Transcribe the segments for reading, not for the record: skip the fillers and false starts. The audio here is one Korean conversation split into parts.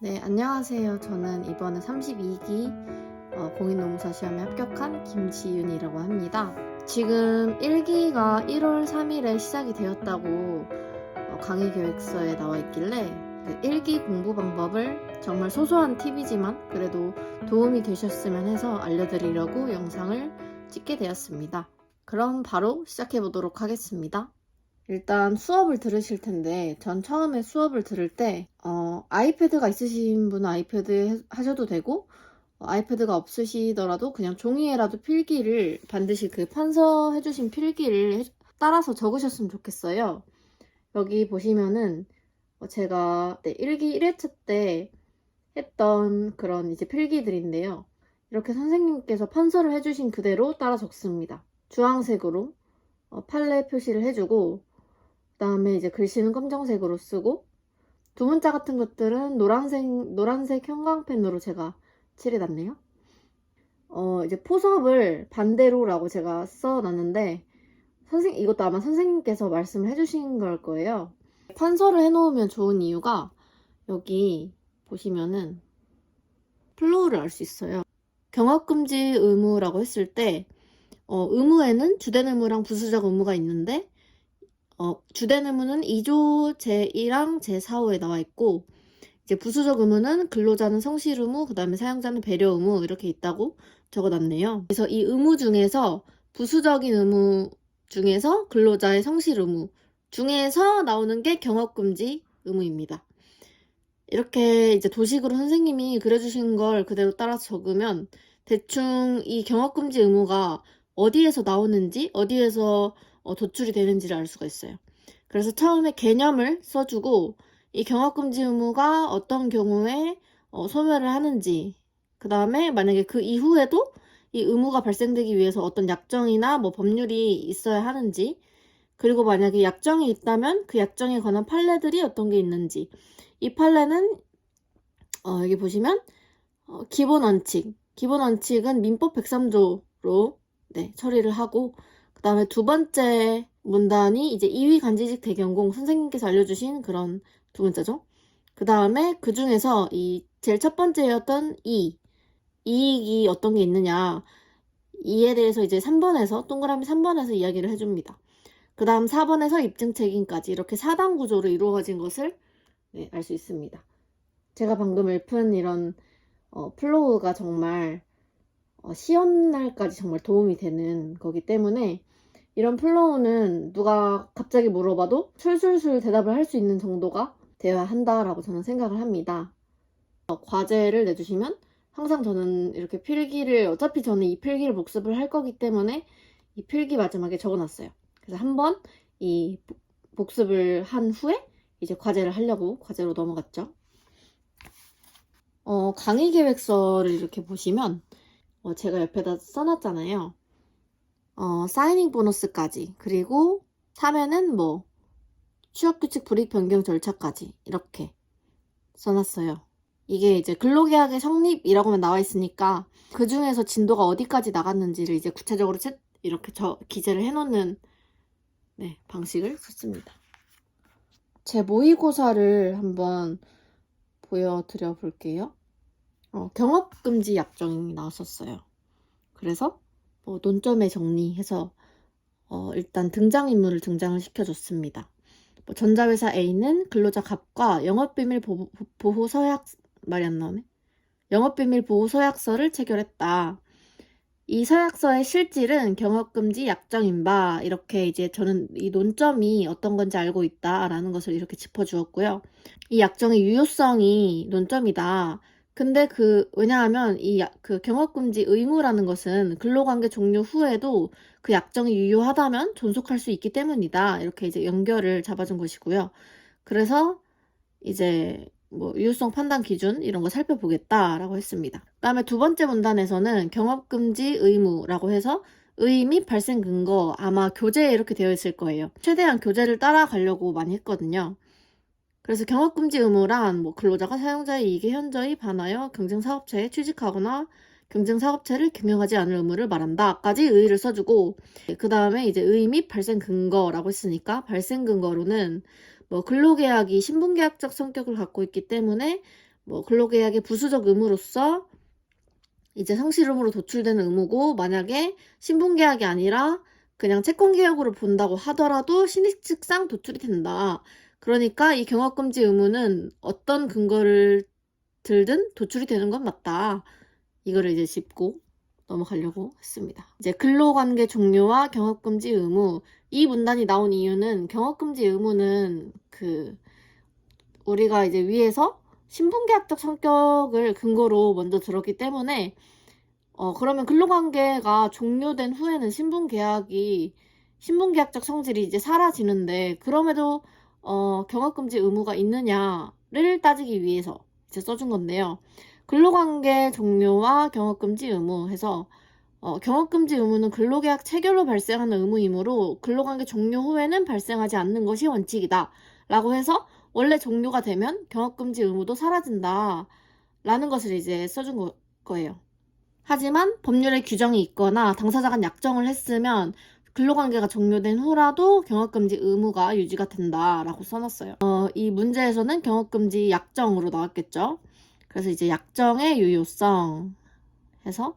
네, 안녕하세요. 저는 이번에 32기 공인노무사 시험에 합격한 김지윤이라고 합니다. 지금 1기가 1월 3일에 시작이 되었다고 강의 계획서에 나와 있길래 1기 공부 방법을 정말 소소한 팁이지만 그래도 도움이 되셨으면 해서 알려드리려고 영상을 찍게 되었습니다. 그럼 바로 시작해 보도록 하겠습니다. 일단 수업을 들으실 텐데 전 처음에 수업을 들을 때 아이패드가 있으신 분은 아이패드 하셔도 되고 아이패드가 없으시더라도 그냥 종이에라도 필기를 반드시 그 판서해 주신 필기를 따라서 적으셨으면 좋겠어요. 여기 보시면은 제가 1기 1회차 때 했던 그런 이제 필기들인데요. 이렇게 선생님께서 판서를 해주신 그대로 따라 적습니다. 주황색으로 판례 표시를 해주고 그 다음에 이제 글씨는 검정색으로 쓰고 두 문자 같은 것들은 노란색 형광펜으로 제가 칠해놨네요. 이제 포섭을 반대로라고 제가 써놨는데 이것도 아마 선생님께서 말씀을 해주신 걸 거예요. 판서를 해놓으면 좋은 이유가 여기 보시면은 플로우를 알 수 있어요. 경합금지 의무라고 했을 때 의무에는 주된 의무랑 부수적 의무가 있는데 주된 의무는 2조 제1항 제4호에 나와 있고 이제 부수적 의무는 근로자는 성실 의무, 그 다음에 사용자는 배려 의무 이렇게 있다고 적어놨네요. 그래서 이 의무 중에서 부수적인 의무 중에서 근로자의 성실 의무 중에서 나오는 게 경업금지 의무입니다. 이렇게 이제 도식으로 선생님이 그려주신 걸 그대로 따라서 적으면 대충 이 경업금지 의무가 어디에서 나오는지 어디에서 도출이 되는지를 알 수가 있어요. 그래서 처음에 개념을 써주고 이 경업금지 의무가 어떤 경우에 소멸을 하는지, 그 다음에 만약에 그 이후에도 이 의무가 발생되기 위해서 어떤 약정이나 뭐 법률이 있어야 하는지, 그리고 만약에 약정이 있다면 그 약정에 관한 판례들이 어떤 게 있는지, 이 판례는 여기 보시면 기본 원칙은 민법 103조로 처리를 하고, 그 다음에 두 번째 문단이 이제 이위 간지직 대경공 선생님께서 알려주신 그런 두 문자죠. 그 다음에 그 중에서 이 제일 첫 번째였던 이익이 어떤 게 있느냐, 이에 대해서 이제 3번에서 동그라미 3번에서 이야기를 해줍니다. 그 다음 4번에서 입증 책임까지 이렇게 4단 구조로 이루어진 것을 알 수 있습니다. 제가 방금 읊은 이런 플로우가 정말 시험날까지 정말 도움이 되는 거기 때문에 이런 플로우는 누가 갑자기 물어봐도 술술술 대답을 할 수 있는 정도가 되어야 한다라고 저는 생각을 합니다. 과제를 내주시면 항상 저는 이렇게 필기를 어차피 저는 이 필기를 복습을 할 거기 때문에 이 필기 마지막에 적어놨어요. 그래서 한번 이 복습을 한 후에 이제 과제를 하려고 과제로 넘어갔죠. 강의 계획서를 이렇게 보시면 제가 옆에다 써놨잖아요. 사이닝 보너스까지, 그리고 3회는 뭐 취업규칙 불이익 변경 절차까지 이렇게 써놨어요. 이게 이제 근로계약의 성립이라고만 나와 있으니까 그 중에서 진도가 어디까지 나갔는지를 이제 구체적으로 이렇게 기재를 해놓는 방식을 썼습니다. 제 모의고사를 한번 보여드려 볼게요. 경업금지 약정이 나왔었어요. 그래서 논점에 정리해서 일단 등장인물을 등장을 시켜줬습니다. 전자회사 A는 근로자 갑과 영업비밀 보호 서약, 말이 안 나오네. 영업비밀 보호 서약서를 체결했다. 이 서약서의 실질은 경업금지 약정인 바, 이렇게 이제 저는 이 논점이 어떤 건지 알고 있다라는 것을 이렇게 짚어주었고요. 이 약정의 유효성이 논점이다. 근데 왜냐하면 그 경업금지 의무라는 것은 근로관계 종료 후에도 그 약정이 유효하다면 존속할 수 있기 때문이다. 이렇게 이제 연결을 잡아준 것이고요. 그래서 이제 뭐 유효성 판단 기준 이런 거 살펴보겠다라고 했습니다. 그 다음에 두 번째 문단에서는 경업금지 의무라고 해서 의 및 발생 근거, 아마 교재에 이렇게 되어 있을 거예요. 최대한 교재를 따라가려고 많이 했거든요. 그래서 경업금지 의무란 뭐 근로자가 사용자의 이익에 현저히 반하여 경쟁사업체에 취직하거나 경쟁사업체를 경영하지 않을 의무를 말한다까지 의의를 써주고, 그 다음에 이제 의 및 발생 근거라고 했으니까 발생 근거로는 뭐 근로계약이 신분계약적 성격을 갖고 있기 때문에 뭐 근로계약의 부수적 의무로서 이제 성실 의무로 도출되는 의무고, 만약에 신분계약이 아니라 그냥 채권계약으로 본다고 하더라도 신입특상 도출이 된다. 그러니까 이 경업금지 의무는 어떤 근거를 들든 도출이 되는 건 맞다. 이거를 이제 짚고 넘어가려고 했습니다. 이제 근로관계 종료와 경업금지 의무, 이 문단이 나온 이유는 경업금지 의무는 우리가 이제 위에서 신분계약적 성격을 근거로 먼저 들었기 때문에 그러면 근로관계가 종료된 후에는 신분계약적 성질이 이제 사라지는데, 그럼에도 경업금지 의무가 있느냐를 따지기 위해서 이제 써준 건데요. 근로관계 종료와 경업금지 의무 해서 경업금지 의무는 근로계약 체결로 발생하는 의무이므로 근로관계 종료 후에는 발생하지 않는 것이 원칙이다 라고 해서, 원래 종료가 되면 경업금지 의무도 사라진다 라는 것을 이제 써준 거예요. 하지만 법률에 규정이 있거나 당사자가 약정을 했으면 근로관계가 종료된 후라도 경업금지 의무가 유지가 된다라고 써놨어요. 이 문제에서는 경업금지 약정으로 나왔겠죠. 그래서 이제 약정의 유효성 해서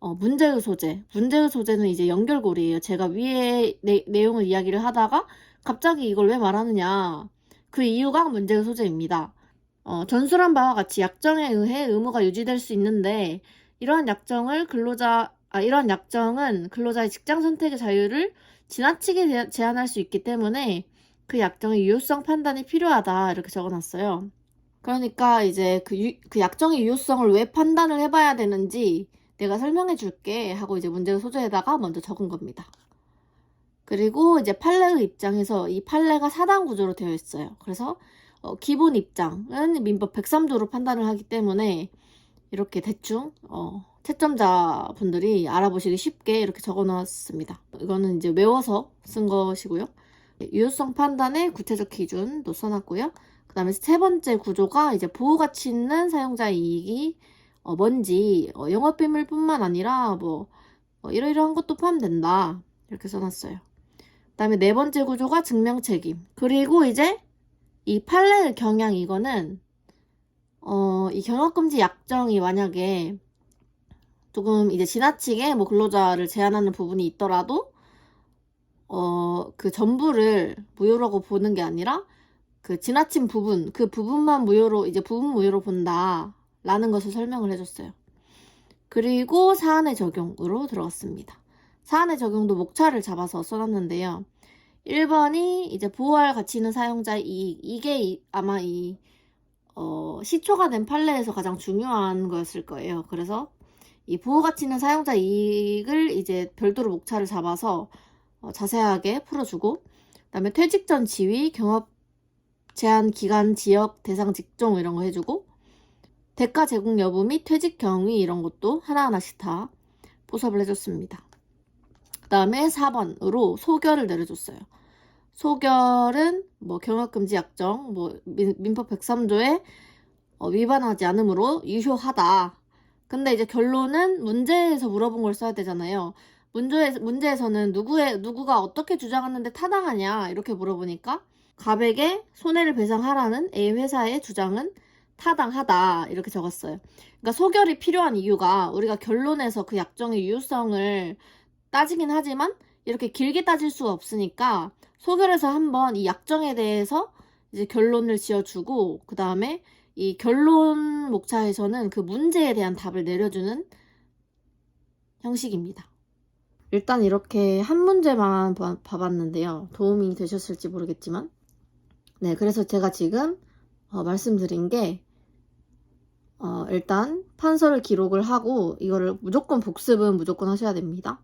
문제의 소재는 이제 연결고리예요. 제가 위에 내용을 이야기를 하다가 갑자기 이걸 왜 말하느냐, 그 이유가 문제의 소재입니다. 전술한 바와 같이 약정에 의해 의무가 유지될 수 있는데, 이러한 약정은 근로자의 직장 선택의 자유를 지나치게 제한할 수 있기 때문에 그 약정의 유효성 판단이 필요하다, 이렇게 적어놨어요. 그러니까 이제 그 약정의 유효성을 왜 판단을 해봐야 되는지 내가 설명해 줄게 하고 이제 문제의 소재에다가 먼저 적은 겁니다. 그리고 이제 판례의 입장에서 이 판례가 4단 구조로 되어 있어요. 그래서 기본 입장은 민법 103조로 판단을 하기 때문에 이렇게 대충 채점자분들이 알아보시기 쉽게 이렇게 적어놨습니다. 이거는 이제 외워서 쓴 것이고요. 유효성 판단의 구체적 기준도 써놨고요. 그 다음에 세 번째 구조가 이제 보호가치 있는 사용자의 이익이 뭔지, 영업비밀뿐만 아니라 이러이러한 것도 포함된다, 이렇게 써놨어요. 그 다음에 네 번째 구조가 증명책임. 그리고 이제 이 판례의 경향, 이거는 이 경업금지 약정이 만약에 조금 이제 지나치게 근로자를 제한하는 부분이 있더라도 그 전부를 무효라고 보는 게 아니라 그 지나친 부분, 그 부분만 부분 무효로 본다 라는 것을 설명을 해줬어요. 그리고 사안의 적용으로 들어갔습니다. 사안의 적용도 목차를 잡아서 써놨는데요. 1번이 이제 보호할 가치 있는 사용자의 이익, 이게 아마 시초가 된 판례에서 가장 중요한 거였을 거예요. 그래서 이 보호가치 있는 사용자 이익을 이제 별도로 목차를 잡아서 자세하게 풀어주고, 그 다음에 퇴직 전 지위, 경업 제한 기간, 지역, 대상, 직종 이런 거 해주고, 대가 제공 여부 및 퇴직 경위 이런 것도 하나하나씩 다 포섭을 해줬습니다. 그 다음에 4번으로 소결을 내려줬어요. 소결은 경업금지 약정, 민법 103조에 위반하지 않으므로 유효하다. 근데 이제 결론은 문제에서 물어본 걸 써야 되잖아요. 문제에서는 누구가 어떻게 주장하는데 타당하냐 이렇게 물어보니까 갑에게 손해를 배상하라는 A 회사의 주장은 타당하다, 이렇게 적었어요. 그러니까 소결이 필요한 이유가 우리가 결론에서 그 약정의 유효성을 따지긴 하지만 이렇게 길게 따질 수가 없으니까 소결에서 한번 이 약정에 대해서 이제 결론을 지어주고, 그 다음에 이 결론 목차에서는 그 문제에 대한 답을 내려주는 형식입니다. 일단 이렇게 한 문제만 봐봤는데요. 도움이 되셨을지 모르겠지만, 네, 그래서 제가 지금 말씀드린 게 일단 판서를 기록을 하고, 이거를 복습은 무조건 하셔야 됩니다.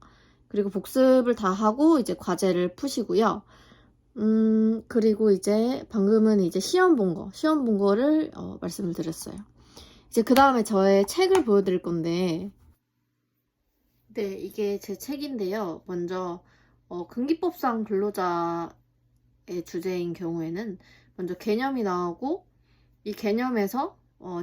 그리고 복습을 다 하고 이제 과제를 푸시고요. 그리고 이제 방금은 이제 시험 본 거를 말씀을 드렸어요. 이제 그 다음에 저의 책을 보여드릴 건데, 네, 이게 제 책인데요. 먼저 근기법상 근로자의 주제인 경우에는 먼저 개념이 나오고, 이 개념에서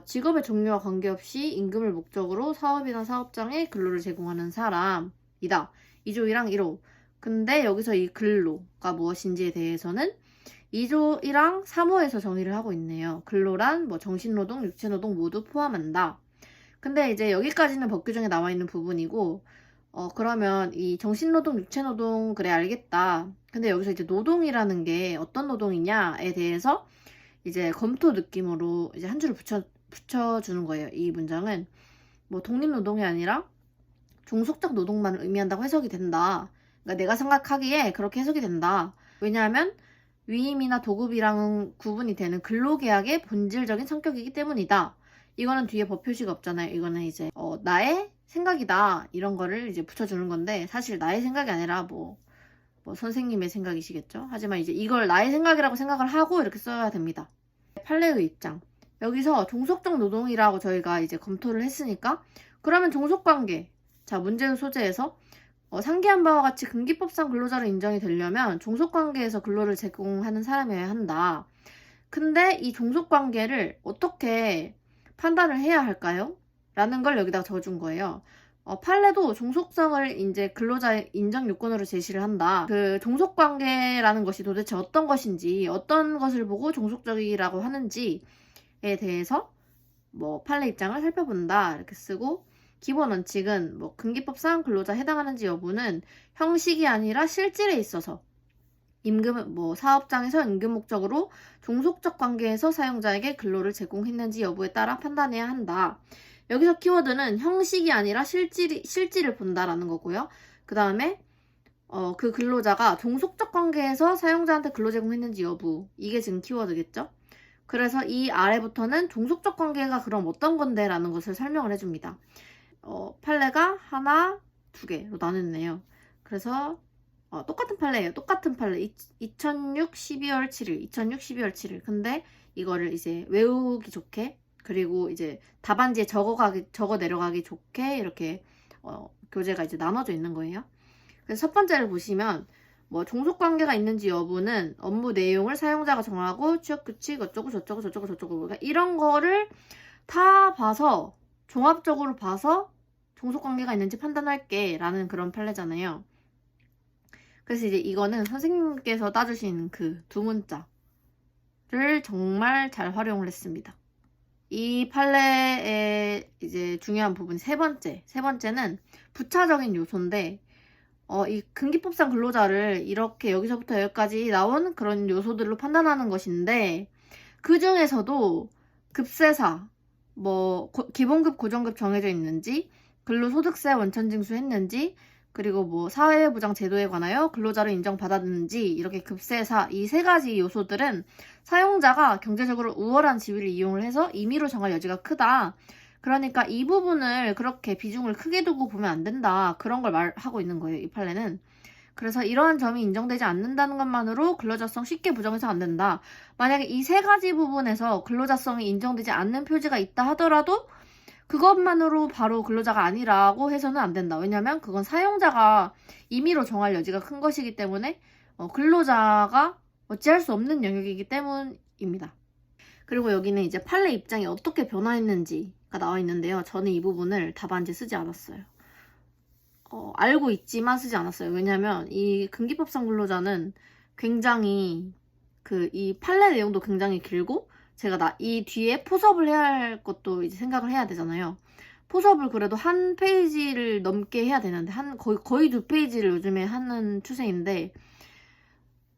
직업의 종류와 관계없이 임금을 목적으로 사업이나 사업장에 근로를 제공하는 사람이다. 2조 1항 1호. 근데 여기서 이 근로가 무엇인지에 대해서는 2조이랑 3호에서 정의를 하고 있네요. 근로란 뭐 정신노동, 육체노동 모두 포함한다. 근데 이제 여기까지는 법 규정에 나와 있는 부분이고, 그러면 이 정신노동, 육체노동, 그래, 알겠다. 근데 여기서 이제 노동이라는 게 어떤 노동이냐에 대해서 이제 검토 느낌으로 이제 한 줄을 붙여주는 거예요. 이 문장은 뭐 독립노동이 아니라 종속적 노동만을 의미한다고 해석이 된다. 그러니까 내가 생각하기에 그렇게 해석이 된다. 왜냐하면 위임이나 도급이랑 구분이 되는 근로계약의 본질적인 성격이기 때문이다. 이거는 뒤에 법 표시가 없잖아요. 이거는 이제 나의 생각이다 이런 거를 이제 붙여주는 건데, 사실 나의 생각이 아니라 뭐 선생님의 생각이시겠죠. 하지만 이제 이걸 나의 생각이라고 생각을 하고 이렇게 써야 됩니다. 판례의 입장. 여기서 종속적 노동이라고 저희가 이제 검토를 했으니까, 그러면 종속관계, 자 문제의 소재에서 상기한 바와 같이 근기법상 근로자로 인정이 되려면 종속관계에서 근로를 제공하는 사람이어야 한다. 근데 이 종속관계를 어떻게 판단을 해야 할까요? 라는 걸 여기다가 적어준 거예요. 판례도 종속성을 이제 근로자의 인정 요건으로 제시를 한다. 그 종속관계라는 것이 도대체 어떤 것인지, 어떤 것을 보고 종속적이라고 하는지에 대해서 뭐 판례 입장을 살펴본다 이렇게 쓰고, 기본 원칙은 뭐 근기법상 근로자 해당하는지 여부는 형식이 아니라 실질에 있어서 임금 뭐 사업장에서 임금 목적으로 종속적 관계에서 사용자에게 근로를 제공했는지 여부에 따라 판단해야 한다. 여기서 키워드는 형식이 아니라 실질을 본다라는 거고요. 그 다음에 그 근로자가 종속적 관계에서 사용자한테 근로 제공했는지 여부, 이게 지금 키워드겠죠. 그래서 이 아래부터는 종속적 관계가 그럼 어떤 건데 라는 것을 설명을 해줍니다. 판례가 하나, 두 개로 나눴네요. 그래서 똑같은 판례예요. 똑같은 판례. 2006 12월 7일, 2006 12월 7일. 근데 이거를 이제 외우기 좋게, 그리고 이제 답안지에 적어 내려가기 좋게 이렇게 교재가 이제 나눠져 있는 거예요. 그래서 첫 번째를 보시면 뭐 종속관계가 있는지 여부는 업무 내용을 사용자가 정하고 취업규칙 어쩌고 저쩌고 그러니까 이런 거를 다 봐서, 종합적으로 봐서 종속관계가 있는지 판단할게 라는 그런 판례잖아요. 그래서 이제 이거는 선생님께서 따주신 그 두 문자를 정말 잘 활용을 했습니다. 이 판례의 이제 중요한 부분 세 번째는 부차적인 요소인데, 이 근기법상 근로자를 이렇게 여기서부터 여기까지 나온 그런 요소들로 판단하는 것인데, 그 중에서도 급세사, 뭐 기본급, 고정급 정해져 있는지, 근로소득세 원천 징수했는지, 그리고 뭐 사회보장 제도에 관하여 근로자를 인정받았는지, 이렇게 급세사 이 세 가지 요소들은 사용자가 경제적으로 우월한 지위를 이용을 해서 임의로 정할 여지가 크다. 그러니까 이 부분을 그렇게 비중을 크게 두고 보면 안 된다. 그런 걸 말하고 있는 거예요, 이 판례는. 그래서 이러한 점이 인정되지 않는다는 것만으로 근로자성 쉽게 부정해서 안 된다. 만약에 이 세 가지 부분에서 근로자성이 인정되지 않는 표지가 있다 하더라도 그것만으로 바로 근로자가 아니라고 해서는 안 된다. 왜냐면 그건 사용자가 임의로 정할 여지가 큰 것이기 때문에 근로자가 어찌할 수 없는 영역이기 때문입니다. 그리고 여기는 이제 판례 입장이 어떻게 변화했는지가 나와 있는데요. 저는 이 부분을 답안지에 쓰지 않았어요. 알고 있지만 쓰지 않았어요. 왜냐면 이 근기법상 근로자는 굉장히 이 판례 내용도 굉장히 길고, 제가 이 뒤에 포섭을 해야 할 것도 이제 생각을 해야 되잖아요. 포섭을 그래도 한 페이지를 넘게 해야 되는데, 거의 두 페이지를 요즘에 하는 추세인데,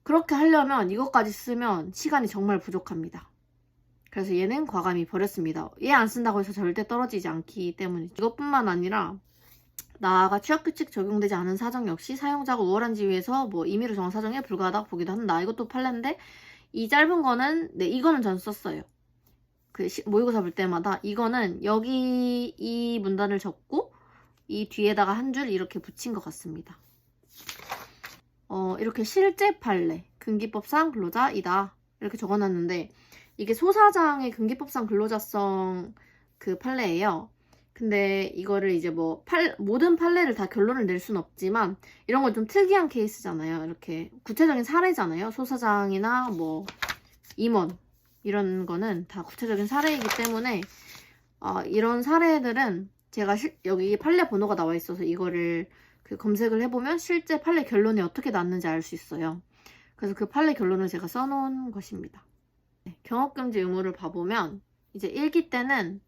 그렇게 하려면 이것까지 쓰면 시간이 정말 부족합니다. 그래서 얘는 과감히 버렸습니다. 얘 안 쓴다고 해서 절대 떨어지지 않기 때문이죠. 이것뿐만 아니라 나아가 취업규칙 적용되지 않은 사정 역시 사용자가 우월한 지위에서 뭐 임의로 정한 사정에 불과하다고 보기도 한다. 이것도 판례인데, 이 짧은 거는 이거는 전 썼어요. 그 모의고사 볼 때마다 이거는 여기 이 문단을 적고 이 뒤에다가 한 줄 이렇게 붙인 것 같습니다. 이렇게 실제 판례, 근기법상 근로자이다 이렇게 적어놨는데, 이게 소사장의 근기법상 근로자성 그 판례예요. 근데 이거를 이제 뭐 모든 판례를 다 결론을 낼 수는 없지만, 이런 건 좀 특이한 케이스잖아요. 이렇게 구체적인 사례잖아요. 소사장이나 뭐 임원 이런 거는 다 구체적인 사례이기 때문에 이런 사례들은 제가 여기 판례 번호가 나와 있어서 이거를 검색을 해보면 실제 판례 결론이 어떻게 났는지 알 수 있어요. 그래서 그 판례 결론을 제가 써놓은 것입니다. 네, 경업금지 의무를 봐보면 이제 1기 때는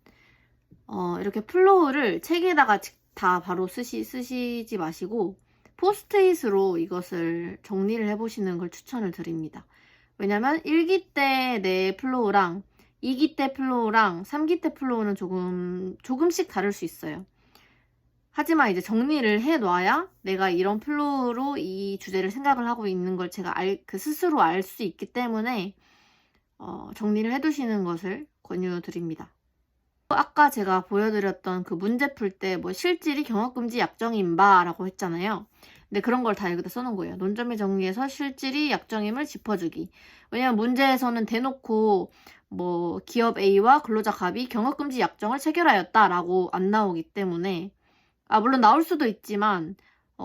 이렇게 플로우를 책에다가 다 바로 쓰시지 마시고 포스트잇으로 이것을 정리를 해보시는 걸 추천을 드립니다. 왜냐면 1기 때 내 플로우랑 2기 때 플로우랑 3기 때 플로우는 조금씩 다를 수 있어요. 하지만 이제 정리를 해놔야 내가 이런 플로우로 이 주제를 생각을 하고 있는 걸 제가 스스로 알 수 있기 때문에 정리를 해두시는 것을 권유드립니다. 아까 제가 보여드렸던 그 문제 풀 때 뭐 실질이 경업금지 약정인 바라고 했잖아요. 근데 그런 걸 다 여기다 써놓은 거예요. 논점의 정리에서 실질이 약정임을 짚어주기. 왜냐면 문제에서는 대놓고 뭐 기업 A와 근로자 갑이 경업금지 약정을 체결하였다라고 안 나오기 때문에 물론 나올 수도 있지만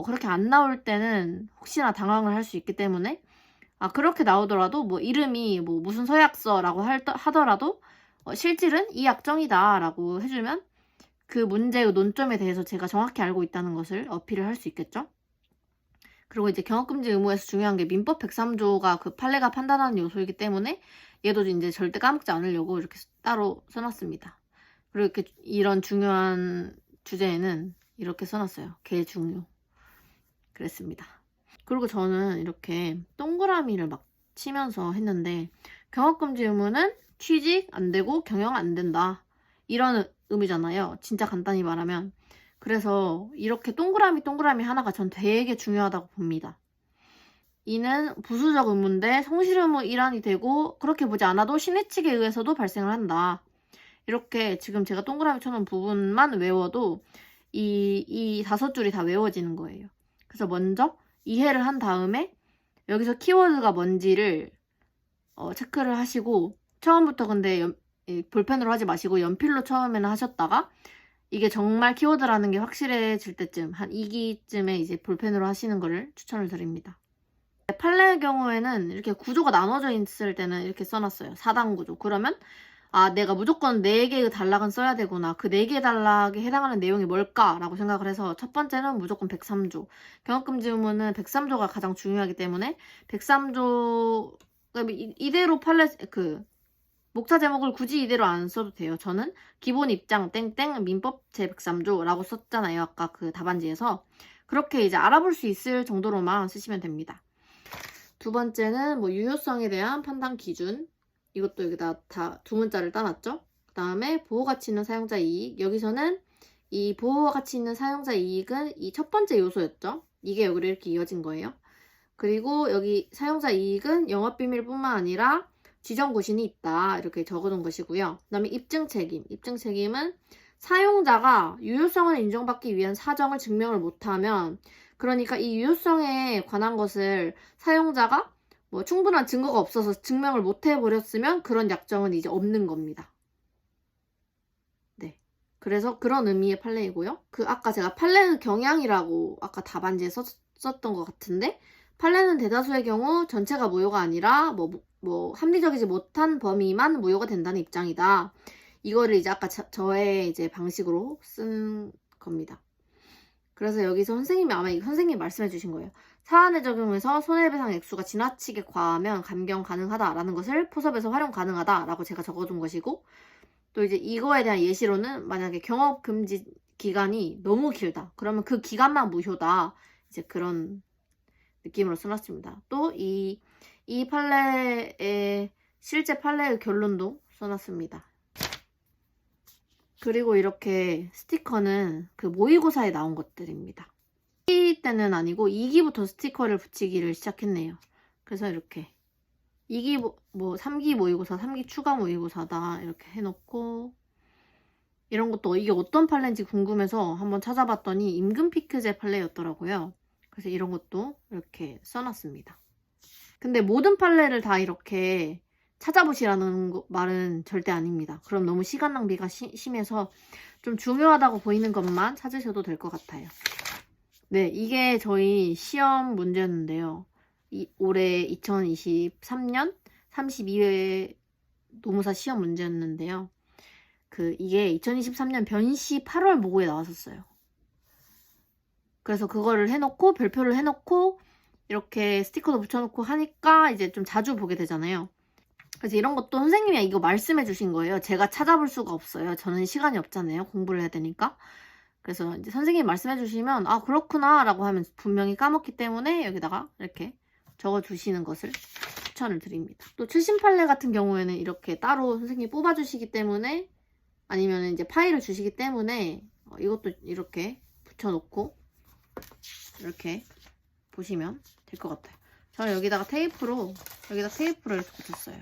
그렇게 안 나올 때는 혹시나 당황을 할 수 있기 때문에 그렇게 나오더라도 뭐 이름이 뭐 무슨 서약서라고 하더라도 실질은 이 약정이다 라고 해주면 그 문제의 논점에 대해서 제가 정확히 알고 있다는 것을 어필을 할 수 있겠죠. 그리고 이제 경업금지 의무에서 중요한 게 민법 103조가 그 판례가 판단하는 요소이기 때문에 얘도 이제 절대 까먹지 않으려고 이렇게 따로 써놨습니다. 그리고 이렇게 이런 중요한 주제에는 이렇게 써놨어요. 개중요. 그랬습니다. 그리고 저는 이렇게 동그라미를 막 치면서 했는데 경업금지 의무는 취직 안 되고 경영 안 된다. 이런 의미잖아요. 진짜 간단히 말하면. 그래서 이렇게 동그라미 하나가 전 되게 중요하다고 봅니다. 이는 부수적 의무인데 성실 의무 일환이 되고 그렇게 보지 않아도 신의 측에 의해서도 발생을 한다. 이렇게 지금 제가 동그라미 쳐놓은 부분만 외워도 이 5줄이 다 외워지는 거예요. 그래서 먼저 이해를 한 다음에 여기서 키워드가 뭔지를 체크를 하시고 처음부터 근데 볼펜으로 하지 마시고 연필로 처음에는 하셨다가 이게 정말 키워드라는 게 확실해질 때쯤 한 2기쯤에 이제 볼펜으로 하시는 거를 추천을 드립니다. 판례의 경우에는 이렇게 구조가 나눠져 있을 때는 이렇게 써놨어요. 4단 구조. 그러면 내가 무조건 4개의 단락은 써야 되구나. 그 4개의 단락에 해당하는 내용이 뭘까라고 생각을 해서 첫 번째는 무조건 103조. 경업금지 의무는 103조가 가장 중요하기 때문에 103조 이대로 목차 제목을 굳이 이대로 안 써도 돼요. 저는 기본 입장 땡땡 민법 제103조라고 썼잖아요. 아까 그 답안지에서. 그렇게 이제 알아볼 수 있을 정도로만 쓰시면 됩니다. 두 번째는 뭐 유효성에 대한 판단 기준. 이것도 여기다 다 두 문자를 따놨죠. 그 다음에 보호가치 있는 사용자 이익. 여기서는 이 보호가치 있는 사용자 이익은 이 첫 번째 요소였죠. 이게 여기로 이렇게 이어진 거예요. 그리고 여기 사용자 이익은 영업비밀뿐만 아니라 지정고신이 있다. 이렇게 적어놓은 것이고요. 그 다음에 입증책임. 입증책임은 사용자가 유효성을 인정받기 위한 사정을 증명을 못하면 그러니까 이 유효성에 관한 것을 사용자가 뭐 충분한 증거가 없어서 증명을 못 해버렸으면 그런 약정은 이제 없는 겁니다. 네. 그래서 그런 의미의 판례이고요. 아까 제가 판례의 경향이라고 아까 답안지에 썼던 것 같은데 판례는 대다수의 경우 전체가 무효가 아니라 뭐 합리적이지 못한 범위만 무효가 된다는 입장이다. 이거를 이제 아까 저의 이제 방식으로 쓴 겁니다. 그래서 여기서 선생님이 말씀해 주신 거예요. 사안에 적용해서 손해배상 액수가 지나치게 과하면 감경 가능하다라는 것을 포섭에서 활용 가능하다라고 제가 적어둔 것이고 또 이제 이거에 대한 예시로는 만약에 경업금지 기간이 너무 길다. 그러면 그 기간만 무효다. 이제 그런 느낌으로 써놨습니다. 또 이 판례의 실제 판례의 결론도 써놨습니다. 그리고 이렇게 스티커는 그 모의고사에 나온 것들입니다. 1기 때는 아니고 2기부터 스티커를 붙이기를 시작했네요. 그래서 이렇게 2기 3기 모의고사, 3기 추가 모의고사다 이렇게 해놓고 이런 것도 이게 어떤 판례인지 궁금해서 한번 찾아봤더니 임금피크제 판례였더라고요. 그래서 이런 것도 이렇게 써놨습니다. 근데 모든 판례를 다 이렇게 찾아보시라는 말은 절대 아닙니다. 그럼 너무 시간 낭비가 심해서 좀 중요하다고 보이는 것만 찾으셔도 될 것 같아요. 네, 이게 저희 시험 문제였는데요. 올해 2023년 32회 노무사 시험 문제였는데요. 이게 2023년 변시 8월 모고에 나왔었어요. 그래서 그거를 해놓고 별표를 해놓고 이렇게 스티커도 붙여놓고 하니까 이제 좀 자주 보게 되잖아요. 그래서 이런 것도 선생님이 이거 말씀해 주신 거예요. 제가 찾아볼 수가 없어요. 저는 시간이 없잖아요. 공부를 해야 되니까. 그래서 이제 선생님이 말씀해 주시면 아 그렇구나 라고 하면 분명히 까먹기 때문에 여기다가 이렇게 적어 주시는 것을 추천을 드립니다. 또 최신 판례 같은 경우에는 이렇게 따로 선생님이 뽑아 주시기 때문에 아니면 이제 파일을 주시기 때문에 이것도 이렇게 붙여놓고 이렇게 보시면 될 것 같아요. 저는 여기다가 테이프로 이렇게 붙였어요.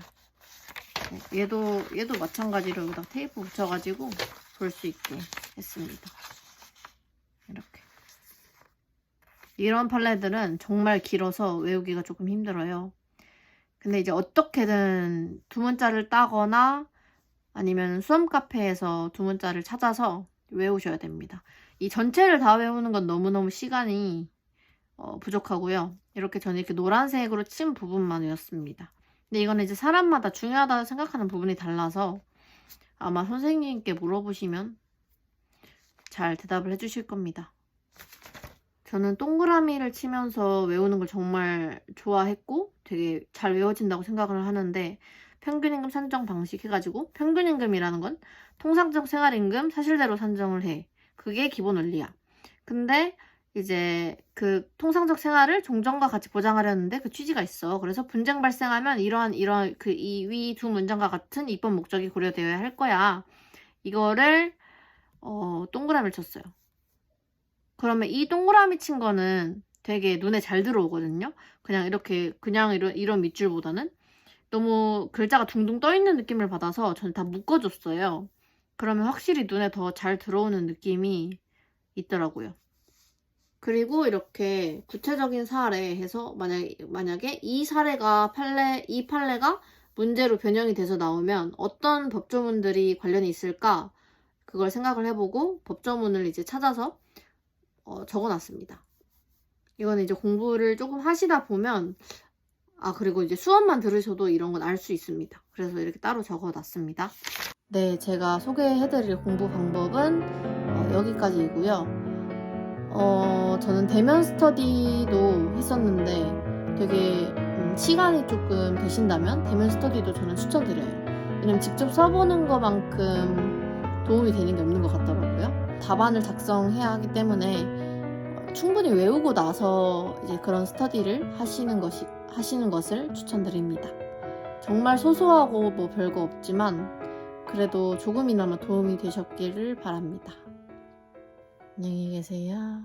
네, 얘도 마찬가지로 여기다 테이프 붙여가지고 볼 수 있게 했습니다. 이렇게. 이런 판례들은 정말 길어서 외우기가 조금 힘들어요. 근데 이제 어떻게든 두문자를 따거나 아니면 수험 카페에서 두문자를 찾아서 외우셔야 됩니다. 이 전체를 다 외우는 건 너무너무 시간이 부족하고요. 이렇게 저는 이렇게 노란색으로 친 부분만 외웠습니다. 근데 이거는 이제 사람마다 중요하다고 생각하는 부분이 달라서 아마 선생님께 물어보시면 잘 대답을 해주실 겁니다. 저는 동그라미를 치면서 외우는 걸 정말 좋아했고 되게 잘 외워진다고 생각을 하는데 평균임금 산정 방식 해가지고 평균임금이라는 건 통상적 생활임금 사실대로 산정을 해. 그게 기본 원리야. 근데 이제 그 통상적 생활을 종전과 같이 보장하려는데 그 취지가 있어. 그래서 분쟁 발생하면 이러한 그 이 위 두 문장과 같은 입법 목적이 고려되어야 할 거야. 이거를 동그라미를 쳤어요. 그러면 이 동그라미 친 거는 되게 눈에 잘 들어오거든요. 그냥 이런 밑줄보다는 너무 글자가 둥둥 떠 있는 느낌을 받아서 저는 다 묶어줬어요. 그러면 확실히 눈에 더 잘 들어오는 느낌이 있더라고요. 그리고 이렇게 구체적인 사례 해서 만약에 이 판례가 문제로 변형이 돼서 나오면 어떤 법조문들이 관련이 있을까 그걸 생각을 해보고 법조문을 이제 찾아서 적어놨습니다. 이거는 이제 공부를 조금 하시다 보면 그리고 이제 수업만 들으셔도 이런 건 알 수 있습니다. 그래서 이렇게 따로 적어놨습니다. 네, 제가 소개해드릴 공부 방법은 여기까지이고요. 저는 대면 스터디도 했었는데 되게 시간이 조금 되신다면 대면 스터디도 저는 추천드려요. 왜냐면 직접 써보는 것만큼 도움이 되는 게 없는 것 같더라고요. 답안을 작성해야 하기 때문에 충분히 외우고 나서 이제 그런 스터디를 하시는 것을 추천드립니다. 정말 소소하고 뭐 별거 없지만 그래도 조금이나마 도움이 되셨기를 바랍니다. 안녕히 계세요.